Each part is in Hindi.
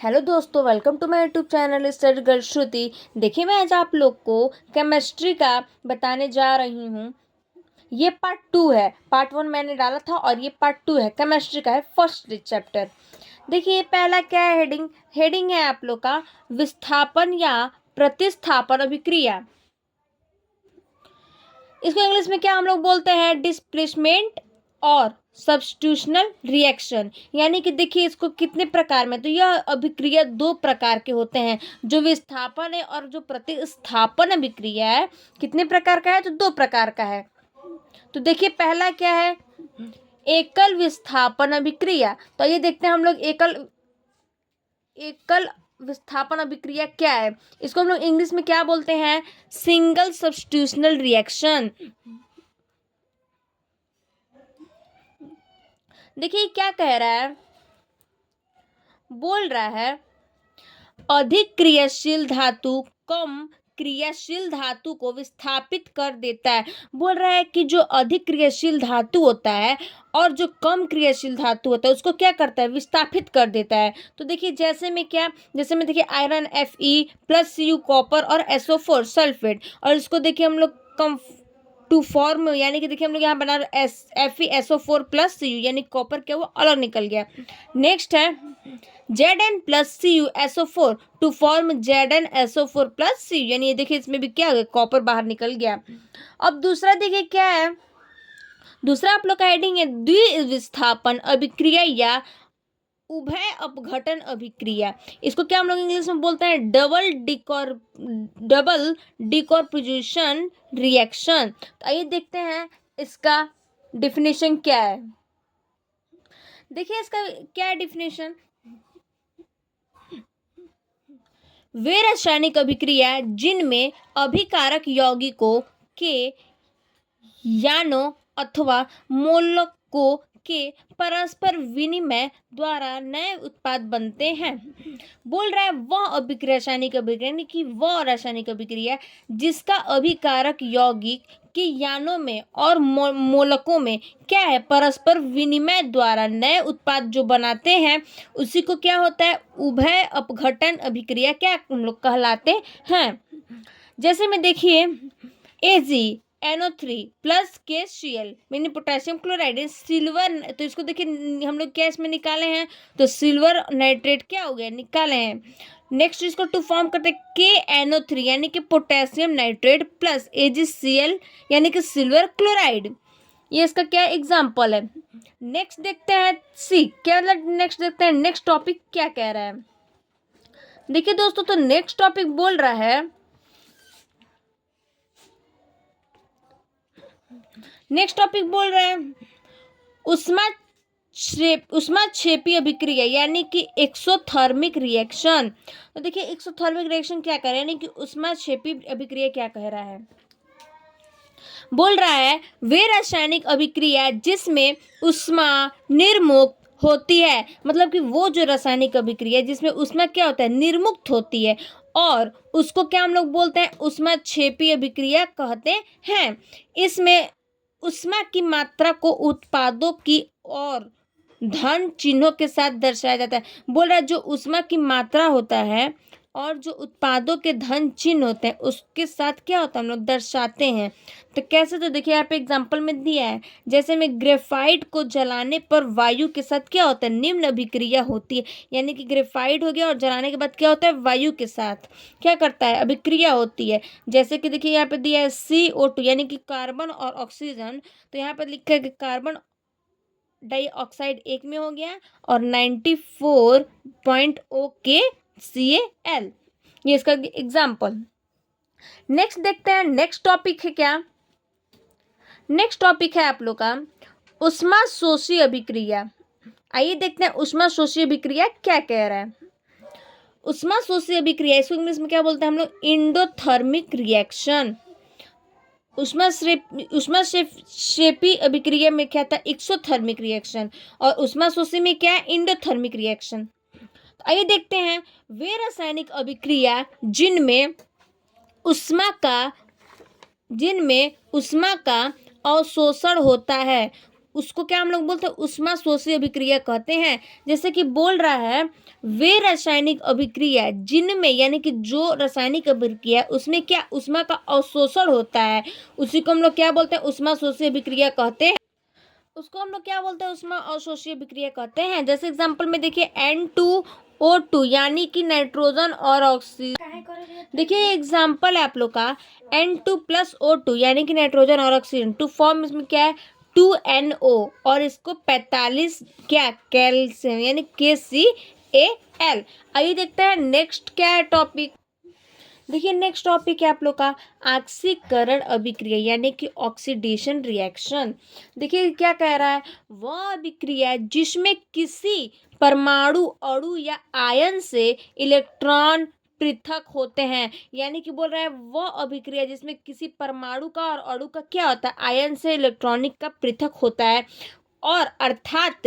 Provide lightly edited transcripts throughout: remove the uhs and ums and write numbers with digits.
हेलो दोस्तों, welcome to my YouTube channel study girl Shruti. देखिए, मैं आज आप लोग को केमिस्ट्री का बताने जा रही हूँ। ये पार्ट 2 है। पार्ट 1 मैंने डाला था और ये पार्ट 2 है। केमिस्ट्री का है फर्स्ट चैप्टर। देखिए, पहला क्या है, हेडिंग है आप लोग का विस्थापन या प्रतिस्थापन अभिक्रिया। इसको इंग्लिश में क्या हम लोग बोलते हैं, डिस्प्लेसमेंट और सब्स्टिट्यूशनल रिएक्शन। यानी कि देखिए इसको कितने प्रकार में, तो यह अभिक्रिया दो प्रकार के होते हैं, जो विस्थापन है और जो प्रतिस्थापन अभिक्रिया है। कितने प्रकार का है, तो दो प्रकार का है। तो देखिए पहला क्या है, एकल विस्थापन अभिक्रिया। तो ये देखते हैं हम लोग एकल विस्थापन अभिक्रिया क्या है। इसको हम लोग इंग्लिश में क्या बोलते हैं, सिंगल सब्स्टिट्यूशनल रिएक्शन। देखिए क्या कह रहा है, बोल रहा है अधिक क्रियाशील धातु कम क्रियाशील धातु को विस्थापित कर देता है। बोल रहा है कि जो अधिक क्रियाशील धातु होता है और जो कम क्रियाशील धातु होता है उसको क्या करता है, विस्थापित कर देता है। तो देखिए जैसे में क्या, जैसे में देखिए आयरन Fe+Cu कॉपर और SO4 सल्फेट, और इसको देखिए हम लोग कम टू फॉर्म, यानी कि देखिए हम लोग यहाँ बना FeSO4+Cu, यानी कॉपर क्या वो अलग निकल गया। नेक्स्ट है Zn+CuSO4 to form Zn SO4+Cu, यानी ये देखिए इसमें भी क्या हो गया, कॉपर बाहर निकल गया। अब दूसरा देखिए क्या है, दूसरा आप लोग का हेडिंग है द्विविस्थापन अभिक्रिया या उभय अपघटन अभिक्रिया। इसको क्या हम लोग इंग्लिश में बोलते हैं, डबल डिकॉर्पोरेशन रिएक्शन। तो आइए देखते हैं इसका डिफिनेशन क्या है। देखिए इसका क्या है डिफिनेशन, वे रासायनिक अभिक्रिया जिनमें अभिकारक यौगिकों के यानों अथवा मोलकों के परस्पर विनिमय द्वारा नए उत्पाद बनते हैं। बोल रहा है वह रासायनिक अभिक्रिया, यानी कि वह रासायनिक अभिक्रिया जिसका अभिकारक यौगिक के यानों में और मोलकों में क्या है, परस्पर विनिमय द्वारा नए उत्पाद जो बनाते हैं, उसी को क्या होता है, उभय अपघटन अभिक्रिया क्या हम लोग कहलाते हैं। जैसे में देखिए AgNO3+KCl मीनी पोटेशियम क्लोराइड सिल्वर, तो इसको देखिए हम लोग क्या इसमें निकाले हैं, तो सिल्वर नाइट्रेट क्या हो गया, निकाले हैं। नेक्स्ट इसको टू फॉर्म करते हैं KNO3 यानी कि पोटेशियम नाइट्रेट प्लस AgCl यानी कि सिल्वर क्लोराइड। ये इसका क्या एग्जाम्पल है। नेक्स्ट देखते हैं सी क्या, नेक्स्ट देखते हैं नेक्स्ट टॉपिक क्या कह रहा है। देखिए दोस्तों, तो नेक्स्ट टॉपिक बोल रहा है, नेक्स्ट टॉपिक बोल रहे हैं उष्माक्षेपी अभिक्रिया यानी कि एक्सोथर्मिक रिएक्शन। तो देखिए एक्सोथर्मिक रिएक्शन क्या कर रहा है, यानी कि उष्माक्षेपी अभिक्रिया क्या कह रहा है। बोल रहा है वे रासायनिक अभिक्रिया जिसमें उष्मा निर्मुक्त होती है, मतलब कि वो जो रासायनिक अभिक्रिया जिसमें उष्मा क्या होता है, निर्मुक्त होती है, और उसको क्या हम लोग बोलते हैं, उष्माक्षेपी अभिक्रिया कहते हैं। इसमें उष्मा की मात्रा को उत्पादों की और धन चिन्हों के साथ दर्शाया जाता है। बोल रहा है जो उष्मा की मात्रा होता है और जो उत्पादों के धन चिन्ह होते हैं उसके साथ क्या होता है, हम लोग दर्शाते हैं। तो कैसे, तो देखिए यहाँ पे एग्जांपल में दिया है, जैसे में ग्रेफाइट को जलाने पर वायु के साथ क्या होता है, निम्न अभिक्रिया होती है। यानी कि ग्रेफाइट हो गया और जलाने के बाद क्या होता है, वायु के साथ क्या करता है, अभिक्रिया होती है। जैसे कि देखिए यहाँ पे दिया है CO2 यानी कि कार्बन और ऑक्सीजन, तो यहाँ पर लिखा है कि कार्बन डाइऑक्साइड एक में हो गया और 94.0 KCl, ये इसका एग्जाम्पल। नेक्स्ट देखते हैं नेक्स्ट टॉपिक है क्या, नेक्स्ट टॉपिक है आप लोग का उष्माशोषी अभिक्रिया। आइए देखते हैं उष्माशोषी अभिक्रिया क्या कह रहा है। उष्माशोषी अभिक्रिया इसको इंग्लिश में क्या बोलते हैं हम लोग, एंडोथर्मिक रिएक्शन। उष्माक्षेपी अभिक्रिया में क्या था, एक्सोथर्मिक रिएक्शन, और उष्माशोषी में क्या है, एंडोथर्मिक रिएक्शन। तो आइए देखते हैं वे रासायनिक अभिक्रिया जिनमें उष्मा का अवशोषण होता है उसको क्या हम लोग बोलते हैं, ऊष्माशोषी अभिक्रिया कहते हैं। जैसे कि बोल रहा है वे रासायनिक अभिक्रिया जिनमें, यानी कि जो रासायनिक अभिक्रिया है उसमें क्या ऊष्मा का अवशोषण होता है, उसी को हम लोग क्या बोलते हैं, ऊष्माशोषी अभिक्रिया कहते हैं। उसको हम लोग क्या बोलते हैं, उसमें अशोषीय विक्रिया कहते हैं। जैसे एग्जांपल में देखिए N2O2 यानी कि नाइट्रोजन और ऑक्सीजन। देखिए एग्जांपल है आप लोग का N2+O2 यानी कि नाइट्रोजन और ऑक्सीजन टू फॉर्म, इसमें क्या है 2NO और इसको 45 क्या कैल्शियम यानी KCAL। आइए देखते हैं नेक्स्ट क्या है टॉपिक। देखिए नेक्स्ट टॉपिक है आप लोग का ऑक्सीकरण अभिक्रिया यानी कि ऑक्सीडेशन रिएक्शन। देखिए क्या कह रहा है, वह अभिक्रिया जिसमें किसी परमाणु अणु या आयन से इलेक्ट्रॉन पृथक होते हैं, यानी कि बोल रहा है वह अभिक्रिया जिसमें किसी परमाणु का और अणु का क्या होता है, आयन से इलेक्ट्रॉनिक का पृथक होता है, और अर्थात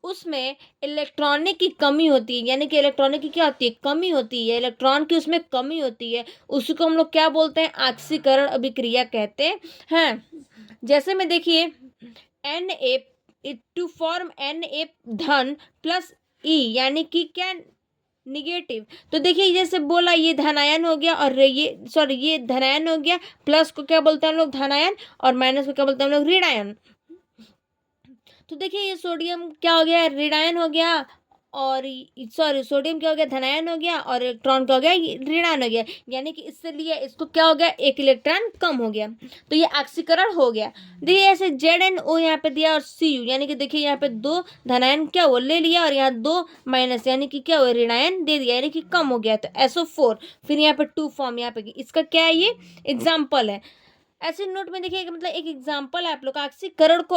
उसमें इलेक्ट्रॉनिक की कमी होती है, यानी कि इलेक्ट्रॉनिक की क्या होती है, कमी होती है, इलेक्ट्रॉन की उसमें कमी होती है, उसी को हम लोग क्या बोलते हैं, ऑक्सीकरण अभिक्रिया कहते हैं। जैसे में देखिए टू फॉर्म Na धन प्लस E यानी कि क्या निगेटिव। तो देखिए जैसे बोला ये धनायन हो गया और ये सॉरी ये धनायन हो गया, प्लस को क्या बोलते हैं हम लोग धनायन, और माइनस को क्या बोलते हैं हम लोग ऋणायन। तो देखिए ये सोडियम क्या हो गया, ऋणायन हो गया, और सॉरी सोडियम क्या हो गया, धनायन हो गया, और इलेक्ट्रॉन क्या हो गया, ऋणायन हो गया, यानी कि इससे लिए इसको क्या हो गया, एक इलेक्ट्रॉन कम हो गया, तो ये ऑक्सीकरण हो गया। देखिए ऐसे ZnO यहाँ पे दिया और Cu, यानी कि देखिए यहाँ पे 2 धनायन क्या हुआ ले लिया, और यहाँ 2 माइनस यानी कि क्या हुआ, ऋणायन दे दिया, यानी कि कम हो गया, तो SO4। फिर यहाँ पे 2 फॉर्म यहाँ पे, इसका क्या है, ये एग्जाम्पल है। ऐसे नोट में देखिए मतलब एक एग्जाम्पल है आप लोग का, ऑक्सीकरण को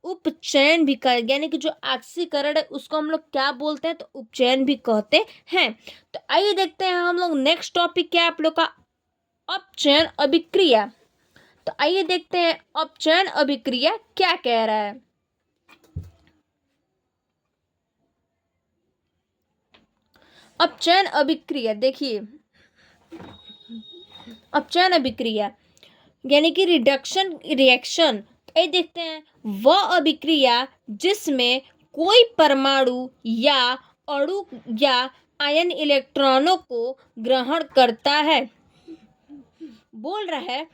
उपचयन भी कर, यानी कि जो ऑक्सीकरण है उसको हम लोग क्या बोलते हैं, तो उपचयन भी कहते हैं। तो आइए देखते हैं हम लोग नेक्स्ट टॉपिक क्या है आप लोग का, अपचयन अभिक्रिया। तो आइए देखते हैं अपचयन अभिक्रिया क्या कह रहा है। अपचयन अभिक्रिया देखिए, अपचयन अभिक्रिया यानी कि रिडक्शन रिएक्शन। ये देखते हैं वह अभिक्रिया जिसमें कोई परमाणु या अणु या आयन इलेक्ट्रॉनों को ग्रहण करता है। बोल रहा है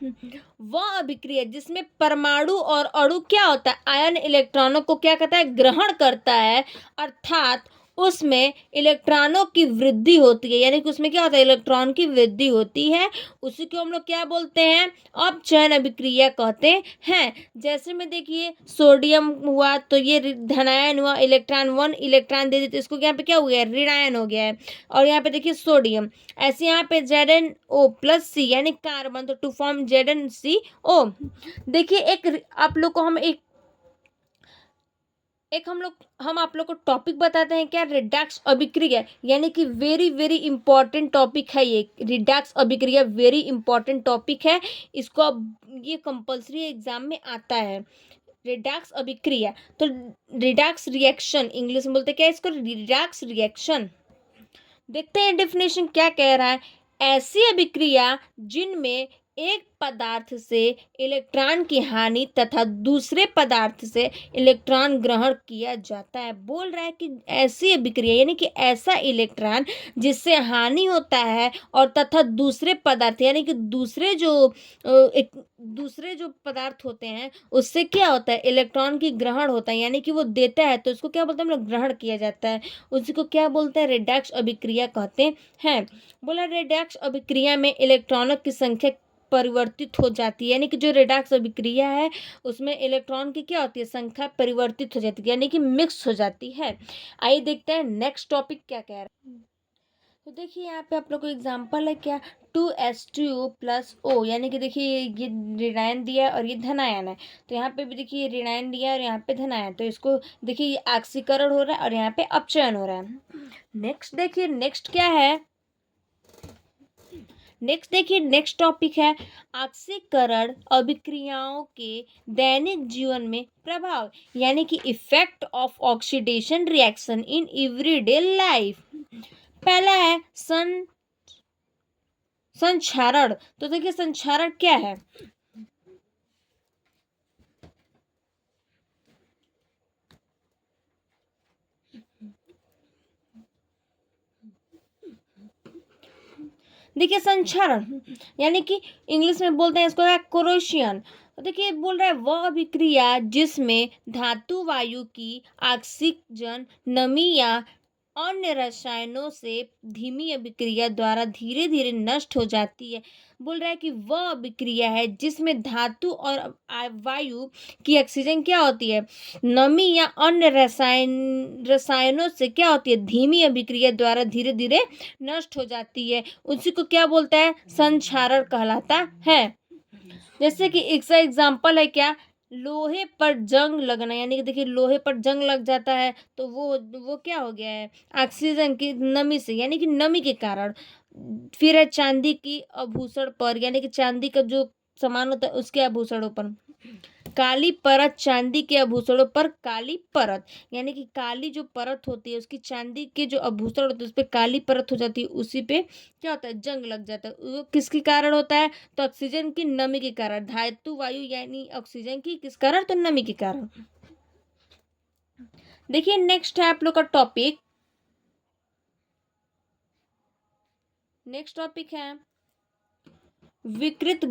वह अभिक्रिया जिसमें परमाणु और अणु क्या होता है, आयन इलेक्ट्रॉनों को क्या करता है, ग्रहण करता है, अर्थात उसमें इलेक्ट्रॉनों की वृद्धि होती है, यानी कि उसमें क्या होता है, इलेक्ट्रॉन की वृद्धि होती है, उसी को हम लोग क्या बोलते हैं, अपचयन अभिक्रिया कहते हैं। जैसे में देखिए सोडियम हुआ तो ये धनायन हुआ, इलेक्ट्रॉन 1 इलेक्ट्रॉन दे देते, इसको यहाँ पे क्या हो गया, ऋणायन हो गया है। और यहाँ पे देखिए सोडियम, ऐसे यहाँ पे ZnO+C यानी कार्बन, तो टू फॉर्म ZnCO। देखिए एक आप लोग को हम हम आप लोग को टॉपिक बताते हैं क्या, रिडक्स अभिक्रिया, यानी कि वेरी वेरी इंपॉर्टेंट टॉपिक है ये, रिडक्स अभिक्रिया वेरी इंपॉर्टेंट टॉपिक है, इसको अब ये कंपलसरी एग्जाम में आता है। रिडक्स अभिक्रिया तो रिडक्स रिएक्शन इंग्लिश में बोलते क्या है इसको, रिडक्स रिएक्शन। देखते हैं डेफिनेशन क्या कह रहा है, ऐसी अभिक्रिया जिनमें एक पदार्थ से इलेक्ट्रॉन की हानि तथा दूसरे पदार्थ से इलेक्ट्रॉन ग्रहण किया जाता है। बोल रहा है कि ऐसी अभिक्रिया यानी कि ऐसा इलेक्ट्रॉन जिससे हानि होता है और तथा दूसरे पदार्थ यानी कि दूसरे जो पदार्थ होते हैं उससे क्या होता है, इलेक्ट्रॉन की ग्रहण होता है, यानी कि वो देता है तो उसको क्या बोलते हैं हम लोग, ग्रहण किया जाता है, उसी को क्या बोलते हैं, रेडक्स अभिक्रिया कहते हैं। बोला रेडक्स अभिक्रिया में इलेक्ट्रॉनों की संख्या परिवर्तित हो जाती है, यानी कि जो रेडक्स अभिक्रिया है उसमें इलेक्ट्रॉन की क्या होती है, संख्या परिवर्तित हो जाती है, यानी कि मिक्स हो जाती है। आइए देखते हैं नेक्स्ट टॉपिक क्या कह रहा है। तो देखिए यहाँ पे आप लोग को एग्जांपल है क्या, 2H2O+O, यानी कि देखिए ये ऋणायन दिया है और ये धनायन है, तो यहाँ पे भी देखिए ऋणायन दिया है और यहाँ पे धनायन, तो इसको देखिए ये ऑक्सीकरण हो रहा है और यहाँ पे अपचयन हो रहा है। नेक्स्ट देखिए नेक्स्ट क्या है, नेक्स्ट देखिए नेक्स्ट टॉपिक है ऑक्सीकरण अभिक्रियाओं के दैनिक जीवन में प्रभाव, यानी कि effect of oxidation reaction in everyday life. पहला है संक्षारण। तो देखिए संक्षारण क्या है, देखिए संक्षारण, यानी कि इंग्लिश में बोलते हैं इसको कोरोशन। तो देखिए बोल रहा है वह अभिक्रिया जिसमें धातु वायु की ऑक्सीजन नमी या अन्य रसायनों से धीमी अभिक्रिया द्वारा धीरे धीरे नष्ट हो जाती है। बोल रहा है कि वह अभिक्रिया है जिसमें धातु और वायु की ऑक्सीजन क्या होती है, नमी या अन्य रसायनों से क्या होती है, धीमी अभिक्रिया द्वारा धीरे धीरे नष्ट हो जाती है। उसी को क्या बोलता है, संक्षारण कहलाता है। जैसे कि एक एग्जाम्पल है क्या, लोहे पर जंग लगना, यानी कि देखिए लोहे पर जंग लग जाता है तो वो क्या हो गया है, ऑक्सीजन की नमी से, यानी कि नमी के कारण। फिर है चांदी की आभूषण पर, यानी कि चांदी का जो सामान होता है उसके आभूषणों पर काली परत, चांदी के आभूषणों पर काली परत, यानी कि काली जो परत होती है उसकी चांदी के जो आभूषण होते हैं उस पर काली परत हो जाती है, उसी पे क्या होता है, जंग लग जाता है। वो किसके कारण होता है, तो ऑक्सीजन की नमी के कारण, धातु वायु यानी ऑक्सीजन की किस कारण, तो नमी के कारण। देखिए नेक्स्ट है आप लोग का टॉपिक, नेक्स्ट टॉपिक है विकृत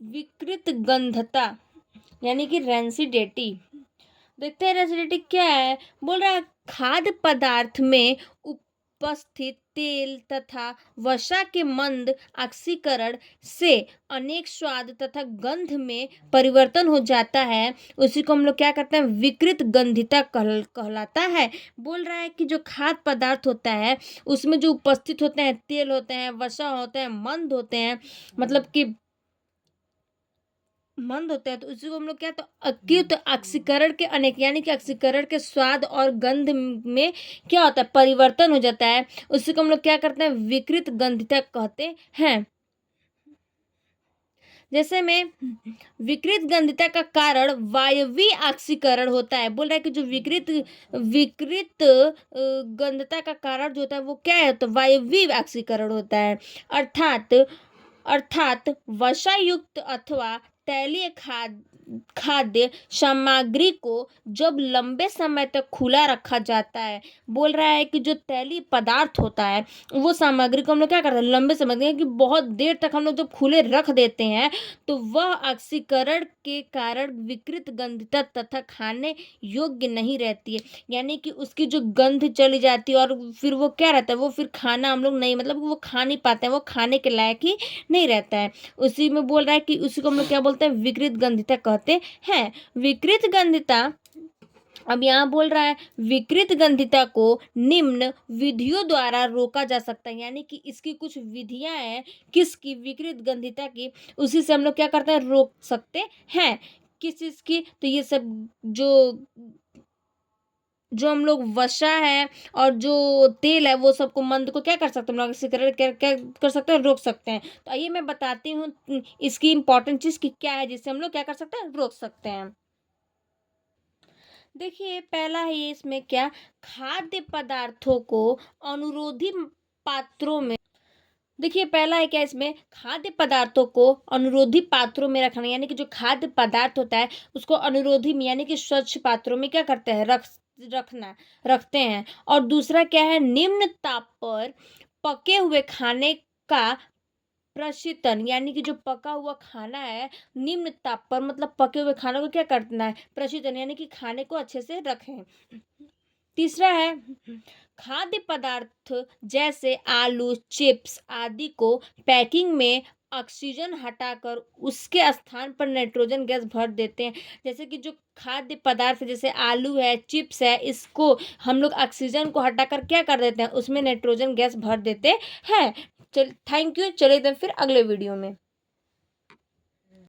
विकृत गंधता, यानी कि रेंसिडिटी। देखते हैं रेंसिडिटी क्या है। बोल रहा है खाद्य पदार्थ में उपस्थित तेल तथा वसा के मंद ऑक्सीकरण से अनेक स्वाद तथा गंध में परिवर्तन हो जाता है। उसी को हम लोग क्या करते हैं, विकृत गंधिता कहलाता है। बोल रहा है कि जो खाद्य पदार्थ होता है उसमें जो उपस्थित होते हैं, तेल होते हैं, वसा होते हैं, मंद होते हैं, मतलब कि मंद होता है, तो उसी को हम लोग क्या, तो अक्यूत ऑक्सीकरण के अनेक, यानी कि ऑक्सीकरण के स्वाद और गंध में क्या होता है, परिवर्तन हो जाता है। उसी को हम लोग क्या करते हैं, विकृत गंधिता कहते हैं। जैसे में विकृत गंधिता का कारण वायवीय ऑक्सीकरण होता है। बोल रहा है कि जो विकृत विकृत गंधता का कारण जो होता है वो क्या है, तो वायवीय ऑक्सीकरण होता है। अर्थात वसायुक्त अथवा तैलीय खाद्य सामग्री को जब लंबे समय तक खुला रखा जाता है, बोल रहा है कि जो तैलीय पदार्थ होता है वो सामग्री को हम लोग क्या करते हैं, लंबे समय तक, कि बहुत देर तक हम लोग जब खुले रख देते हैं तो वह ऑक्सीकरण के कारण विकृत गंधिता तथा खाने योग्य नहीं रहती है, यानी कि उसकी जो गंध चली जाती है और फिर वो क्या रहता है, वो फिर खाना हम लोग नहीं, मतलब वो खा नहीं पाते हैं, वो खाने के लायक ही नहीं रहता है। उसी में बोल रहा है कि उसी को हम लोग क्या बोलते हैं, विकृत गंधिता कहते हैं। विकृत गंधिता, अब यहाँ बोल रहा है विकृत गंधिता को निम्न विधियों द्वारा रोका जा सकता है, यानी कि इसकी कुछ विधियां हैं किसकी, विकृत गंधिता की, उसी से हम लोग क्या करते हैं, रोक सकते हैं। किस चीज की, तो ये सब जो हम लोग वसा है और जो तेल है वो सबको मंद को क्या कर सकते हैं, हम लोग क्या कर सकते हैं, रोक सकते हैं। तो आइए मैं बताती हूँ इसकी इंपॉर्टेंट चीज की क्या है जिससे हम लोग क्या कर सकते हैं, रोक सकते हैं। देखिए पहला है ये, इसमें क्या, खाद्य पदार्थों को अनुरोधी पात्रों में, देखिए पहला है क्या, इसमें खाद्य पदार्थों को अनुरोधी पात्रों में रखना, यानी कि जो खाद्य पदार्थ होता है उसको अनुरोधी में, यानी कि स्वच्छ पात्रों में क्या करते हैं, रखते हैं। और दूसरा क्या है, निम्न ताप पर पके हुए खाने का प्रशीतन, यानी कि जो पका हुआ खाना है निम्न ताप पर, मतलब पके हुए खाने को क्या करना है, प्रशीतन, यानी कि खाने को अच्छे से रखें। तीसरा है खाद्य पदार्थ जैसे आलू, चिप्स आदि को पैकिंग में ऑक्सीजन हटाकर उसके स्थान पर नाइट्रोजन गैस भर देते हैं। जैसे कि जो खाद्य पदार्थ जैसे आलू है, चिप्स है, इसको हम लोग ऑक्सीजन को हटाकर क्या कर देते हैं, उसमें नाइट्रोजन गैस भर देते हैं। चल थैंक यू, चलिए फिर अगले वीडियो में।